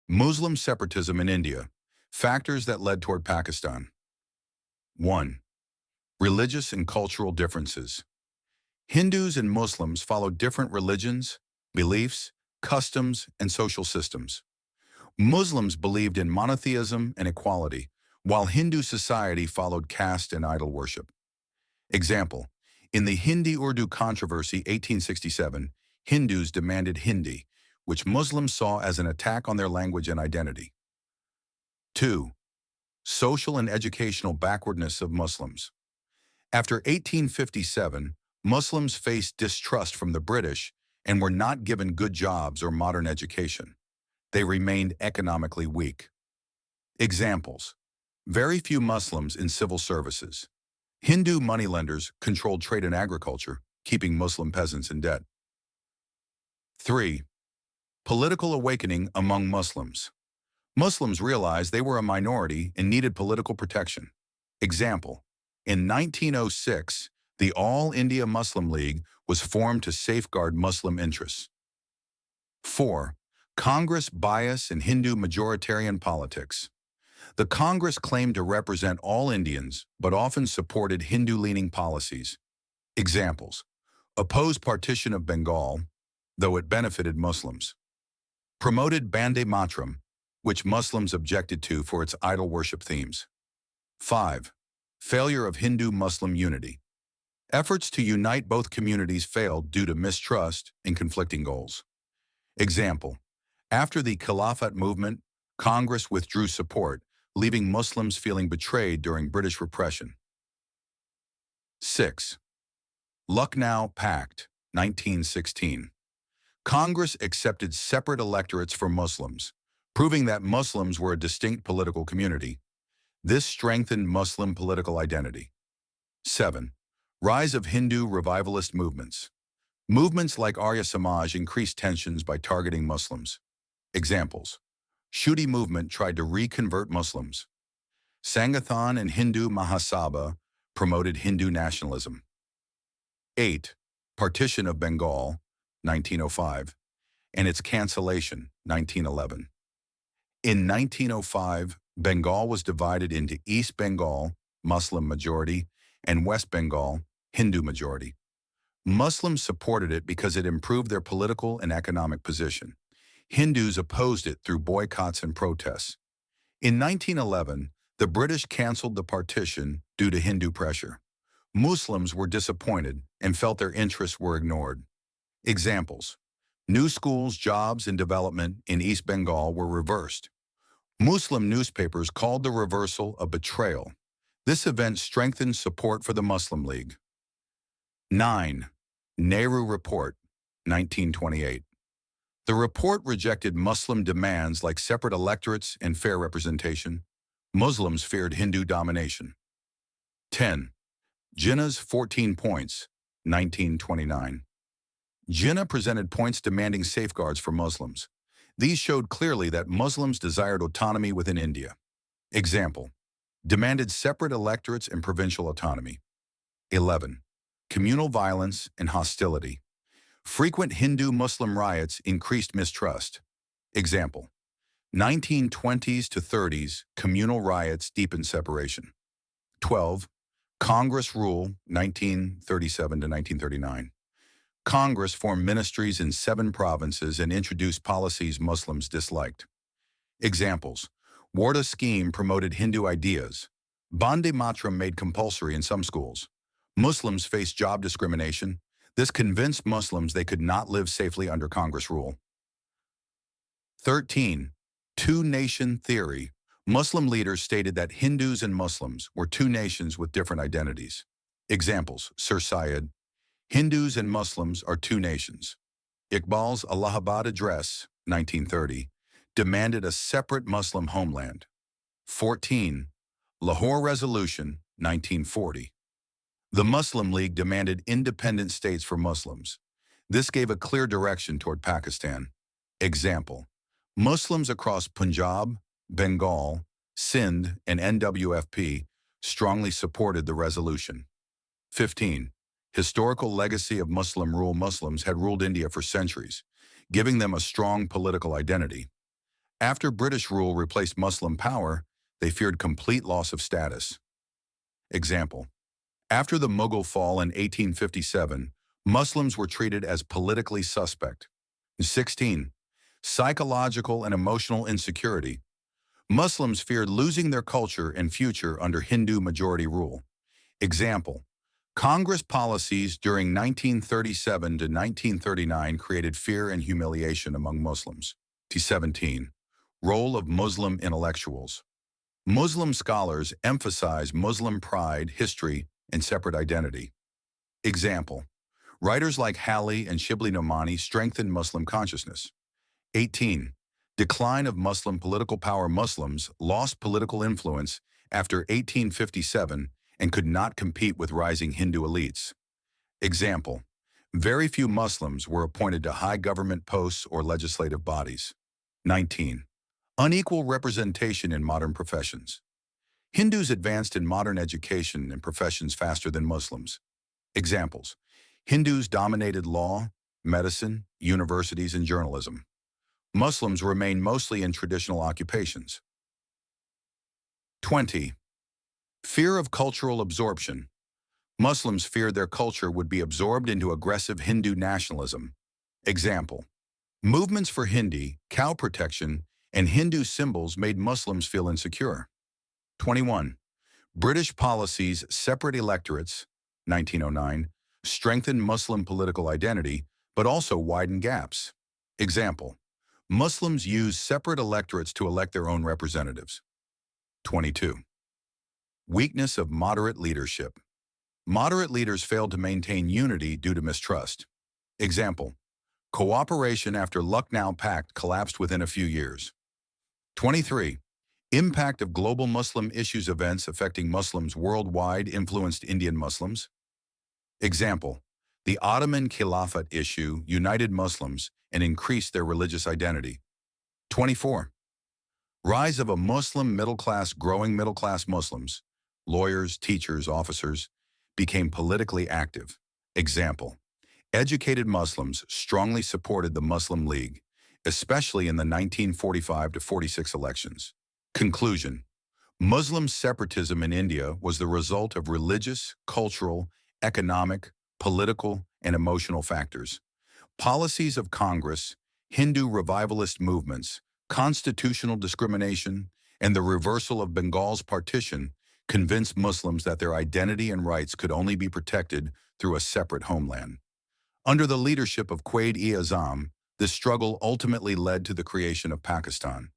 Muslim separatism in India. Factors that led toward Pakistan. 1. Religious and cultural differences. Hindus and Muslims followed different religions, beliefs, customs, and social systems. Muslims believed in monotheism and equality, while Hindu society followed caste and idol worship. Example, in the Hindi-Urdu controversy 1867, Hindus demanded Hindi, which Muslims saw as an attack on their language and identity. 2. Social and educational backwardness of Muslims. After 1857, Muslims faced distrust from the British and were not given good jobs or modern education. They remained economically weak. Examples: very few Muslims in civil services. Hindu moneylenders controlled trade and agriculture, keeping Muslim peasants in debt. 3. Political awakening among Muslims. Muslims realized they were a minority and needed political protection. Example, in 1906, the All India Muslim League was formed to safeguard Muslim interests. 4. Congress bias in Hindu majoritarian politics. The Congress claimed to represent all Indians, but often supported Hindu-leaning policies. Examples: opposed partition of Bengal, though it benefited Muslims. Promoted Bande Matram, which Muslims objected to for its idol worship themes. 5. Failure of Hindu-Muslim unity. Efforts to unite both communities failed due to mistrust and conflicting goals. Example: after the Khilafat movement, Congress withdrew support, leaving Muslims feeling betrayed during British repression. 6. Lucknow Pact, 1916. Congress accepted separate electorates for Muslims, proving that Muslims were a distinct political community. This strengthened Muslim political identity. 7. Rise of Hindu revivalist movements. Movements like Arya Samaj increased tensions by targeting Muslims. Examples: Shuddhi movement tried to reconvert Muslims. Sangathan and Hindu Mahasabha promoted Hindu nationalism. 8. Partition of Bengal, 1905, and its cancellation, 1911. In 1905, Bengal was divided into East Bengal, Muslim majority, and West Bengal, Hindu majority. Muslims supported it because it improved their political and economic position. Hindus opposed it through boycotts and protests. In 1911, the British canceled the partition due to Hindu pressure. Muslims were disappointed and felt their interests were ignored. Examples: new schools, jobs, and development in East Bengal were reversed. Muslim newspapers called the reversal a betrayal. This event strengthened support for the Muslim League. 9. Nehru Report, 1928. The report rejected Muslim demands like separate electorates and fair representation. Muslims feared Hindu domination. 10. Jinnah's 14 Points, 1929. Jinnah presented points demanding safeguards for Muslims. These showed clearly that Muslims desired autonomy within India. Example: demanded separate electorates and provincial autonomy. 11. Communal violence and hostility. Frequent Hindu-Muslim riots increased mistrust. Example: 1920s to 30s communal riots deepened separation. 12. Congress Rule, 1937 to 1939. Congress formed ministries in 7 provinces and introduced policies Muslims disliked. Examples: Warda scheme promoted Hindu ideas. Bande Matram made compulsory in some schools. Muslims faced job discrimination. This convinced Muslims they could not live safely under Congress rule. 13. Two-nation theory. Muslim leaders stated that Hindus and Muslims were two nations with different identities. Examples: Sir Syed. Hindus and Muslims are two nations. Iqbal's Allahabad Address, 1930, demanded a separate Muslim homeland. 14. Lahore Resolution, 1940. The Muslim League demanded independent states for Muslims. This gave a clear direction toward Pakistan. Example: Muslims across Punjab, Bengal, Sindh, and NWFP strongly supported the resolution. 15. Historical legacy of Muslim rule. Muslims had ruled India for centuries, giving them a strong political identity. After British rule replaced Muslim power, they feared complete loss of status. Example: after the Mughal fall in 1857, Muslims were treated as politically suspect. 16. Psychological and emotional insecurity. Muslims feared losing their culture and future under Hindu majority rule. Example: Congress policies during 1937 to 1939 created fear and humiliation among Muslims. 17. Role of Muslim intellectuals. Muslim scholars emphasize Muslim pride, history, and separate identity. Example: writers like Hali and Shibli Nomani strengthened Muslim consciousness. 18. Decline of Muslim political power. Muslims lost political influence after 1857 and could not compete with rising Hindu elites. Example: very few Muslims were appointed to high government posts or legislative bodies. 19. Unequal representation in modern professions. Hindus advanced in modern education and professions faster than Muslims. Examples: Hindus dominated law, medicine, universities, and journalism. Muslims remain mostly in traditional occupations. 20. Fear of cultural absorption. Muslims feared their culture would be absorbed into aggressive Hindu nationalism. Example: movements for Hindi, cow protection, and Hindu symbols made Muslims feel insecure. 21. British policies separate electorates, 1909, strengthened Muslim political identity, but also widened gaps. Example: Muslims use separate electorates to elect their own representatives. 22. Weakness of moderate leadership. Moderate leaders failed to maintain unity due to mistrust. Example: cooperation after Lucknow Pact collapsed within a few years. 23. Impact of global Muslim issues. Events affecting Muslims worldwide influenced Indian Muslims. Example: the Ottoman Khilafat issue united Muslims and increased their religious identity. 24. Rise of a Muslim middle class. Growing middle class Muslims, lawyers, teachers, officers, became politically active. Example: educated Muslims strongly supported the Muslim League, especially in the 1945 to 46 elections. Conclusion: Muslim separatism in India was the result of religious, cultural, economic, political, and emotional factors. Policies of Congress, Hindu revivalist movements, constitutional discrimination, and the reversal of Bengal's partition convinced Muslims that their identity and rights could only be protected through a separate homeland. Under the leadership of Quaid-e-Azam, this struggle ultimately led to the creation of Pakistan.